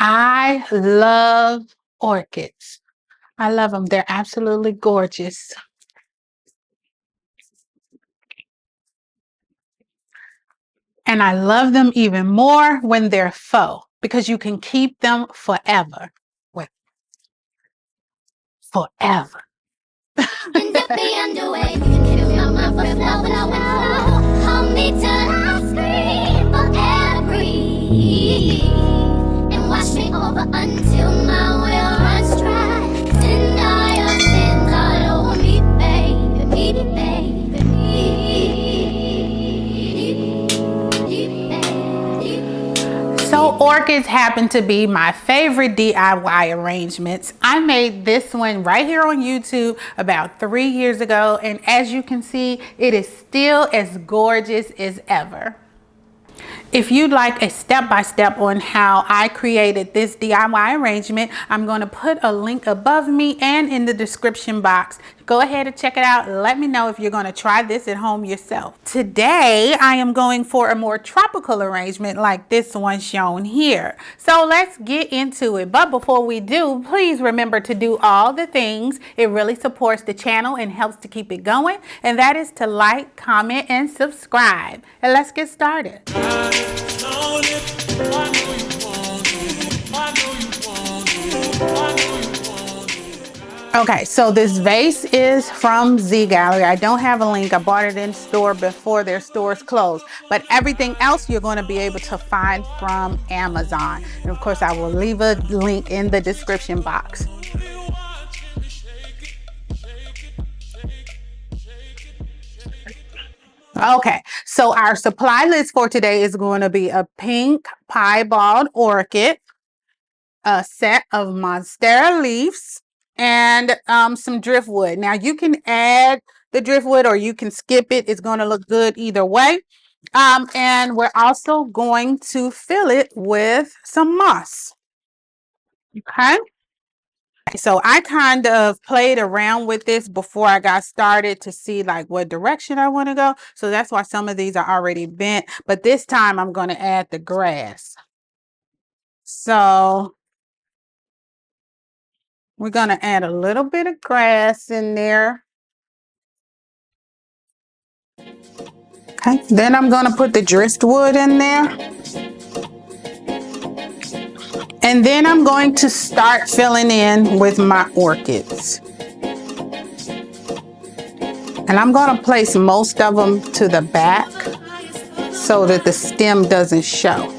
I love orchids. I love them. They're absolutely gorgeous. And I love them even more when they're faux because you can keep them forever. Wait, forever. Wash me over until my well runs dry. Deny your sins all over me, baby, So orchids happen to be my favorite DIY arrangements. I made this one right here on YouTube about 3 years ago, and as you can see, it is still as gorgeous as ever. If you'd like a step-by-step on how I created this DIY arrangement, I'm going to put a link above me and in the description box. Go ahead and check it out. Let me know if you're going to try this at home yourself. Today, I am going for a more tropical arrangement like this one shown here. So let's get into it. But before we do, please remember to do all the things. It really supports the channel and helps to keep it going. And that is to like, comment, and subscribe. And let's get started. Okay, so this vase is from Z Gallery. I don't have a link. I bought it in store before their stores closed. But everything else you're going to be able to find from Amazon. And of course, I will leave a link in the description box. Okay, so our supply list for today is going to be a pink piebald orchid, a set of monstera leaves, and some driftwood. Now you can add the driftwood or you can skip it. It's going to look good either way. And we're also going to fill it with some moss. Okay. So I kind of played around with this before I got started to see like what direction I want to go. So that's why some of these are already bent. But this time I'm going to add the grass. So we're going to add a little bit of grass in there. Okay, then I'm going to put the driftwood in there. And then I'm going to start filling in with my orchids. And I'm going to place most of them to the back so that the stem doesn't show.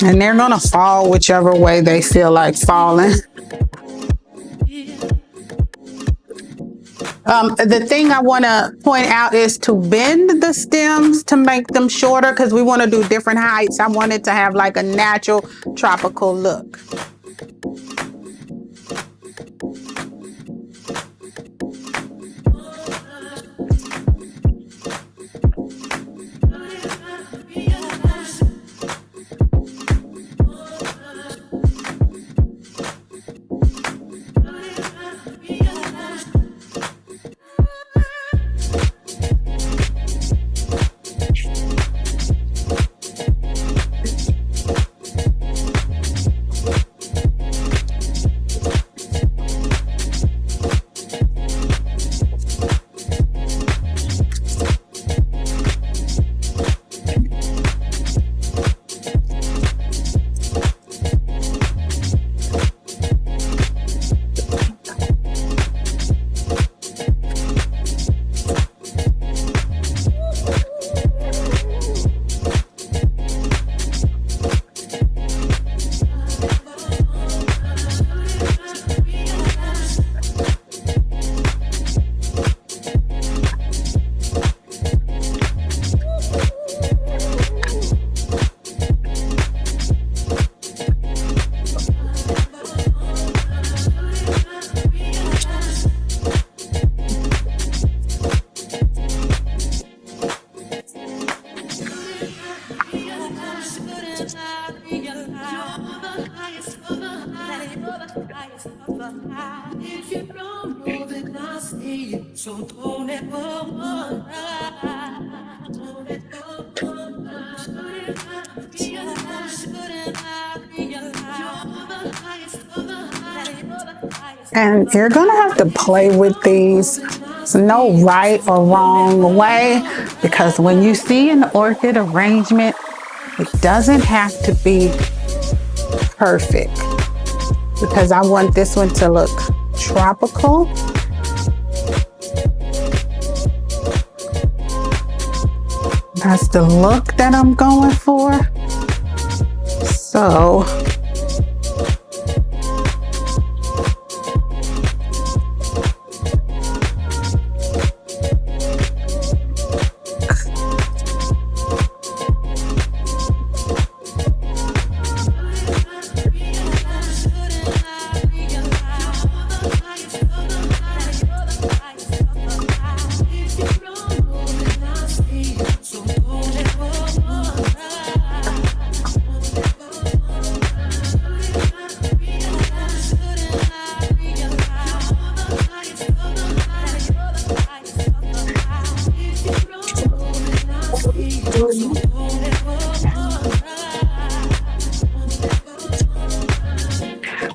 And they're gonna fall whichever way they feel like falling. The thing I want to point out is to bend the stems to make them shorter because we want to do different heights. I want it to have like a natural tropical look. And you're gonna have to play with these. There's no right or wrong way, because when you see an orchid arrangement, it doesn't have to be perfect, because I want this one to look tropical. That's the look that I'm going for. So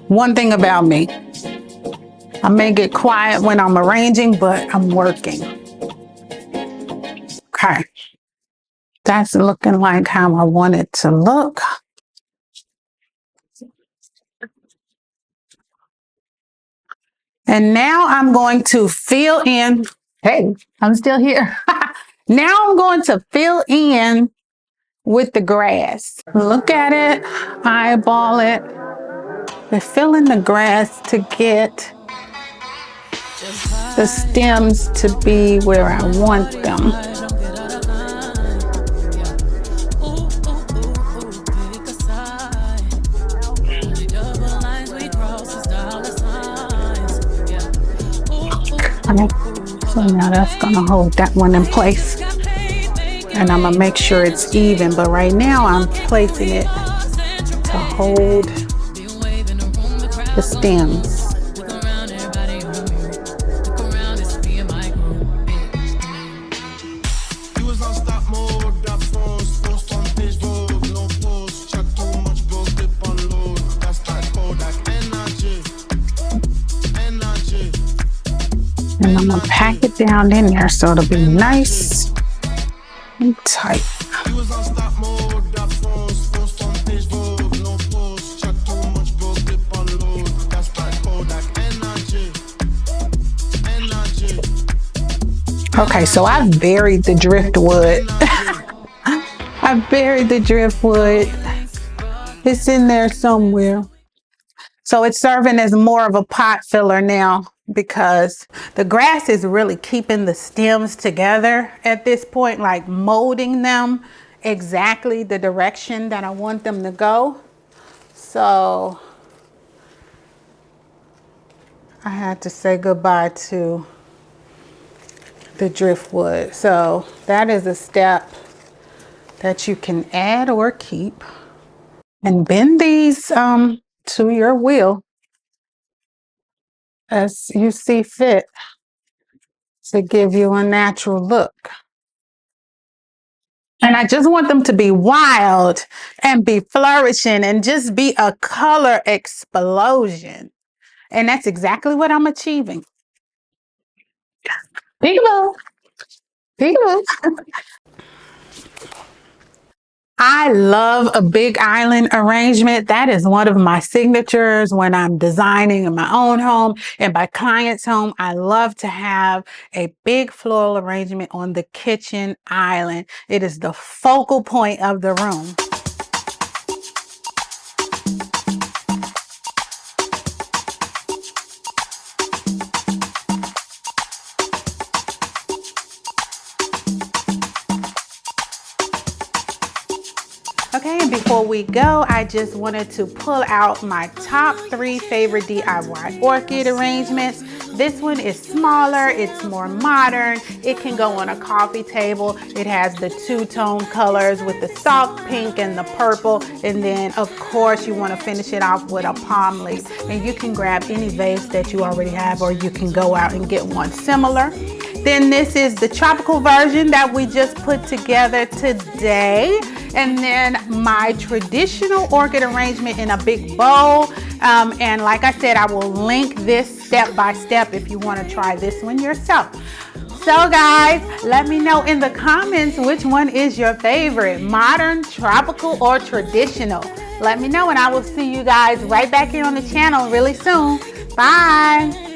one thing about me, I may get quiet when I'm arranging, but I'm working. Okay, that's looking like how I want it to look. And now I'm going to fill in. Hey, I'm still here. Now I'm going to fill in with the grass. Look at it, eyeball it. We're filling the grass to get the stems to be where I want them. So now that's gonna hold that one in place. And I'm gonna make sure it's even, but right now I'm placing it to hold the stems. And I'm gonna pack it down in there so it'll be nice and tight. Okay, so I've buried the driftwood. I've buried the driftwood. It's in there somewhere. So it's serving as more of a pot filler now, because the grass is really keeping the stems together at this point, like molding them exactly the direction that I want them to go. So I had to say goodbye to the driftwood. So that is a step that you can add or keep. And bend these to your will as you see fit to give you a natural look. And I just want them to be wild and be flourishing and just be a color explosion. And that's exactly what I'm achieving. Peekaboo. Peekaboo. I love a big island arrangement. That is one of my signatures when I'm designing in my own home and my client's home. I love to have a big floral arrangement on the kitchen island. It is the focal point of the room. Okay, and before we go, I just wanted to pull out my top 3 favorite DIY orchid arrangements. This one is smaller, it's more modern, it can go on a coffee table. It has the 2-tone colors with the soft pink and the purple, and then of course you want to finish it off with a palm leaf. And you can grab any vase that you already have, or you can go out and get one similar. Then this is the tropical version that we just put together today. And then my traditional orchid arrangement in a big bowl. And like I said, I will link this step by step if you want to try this one yourself. So guys, let me know in the comments which one is your favorite, modern, tropical, or traditional. Let me know and I will see you guys right back here on the channel really soon. Bye.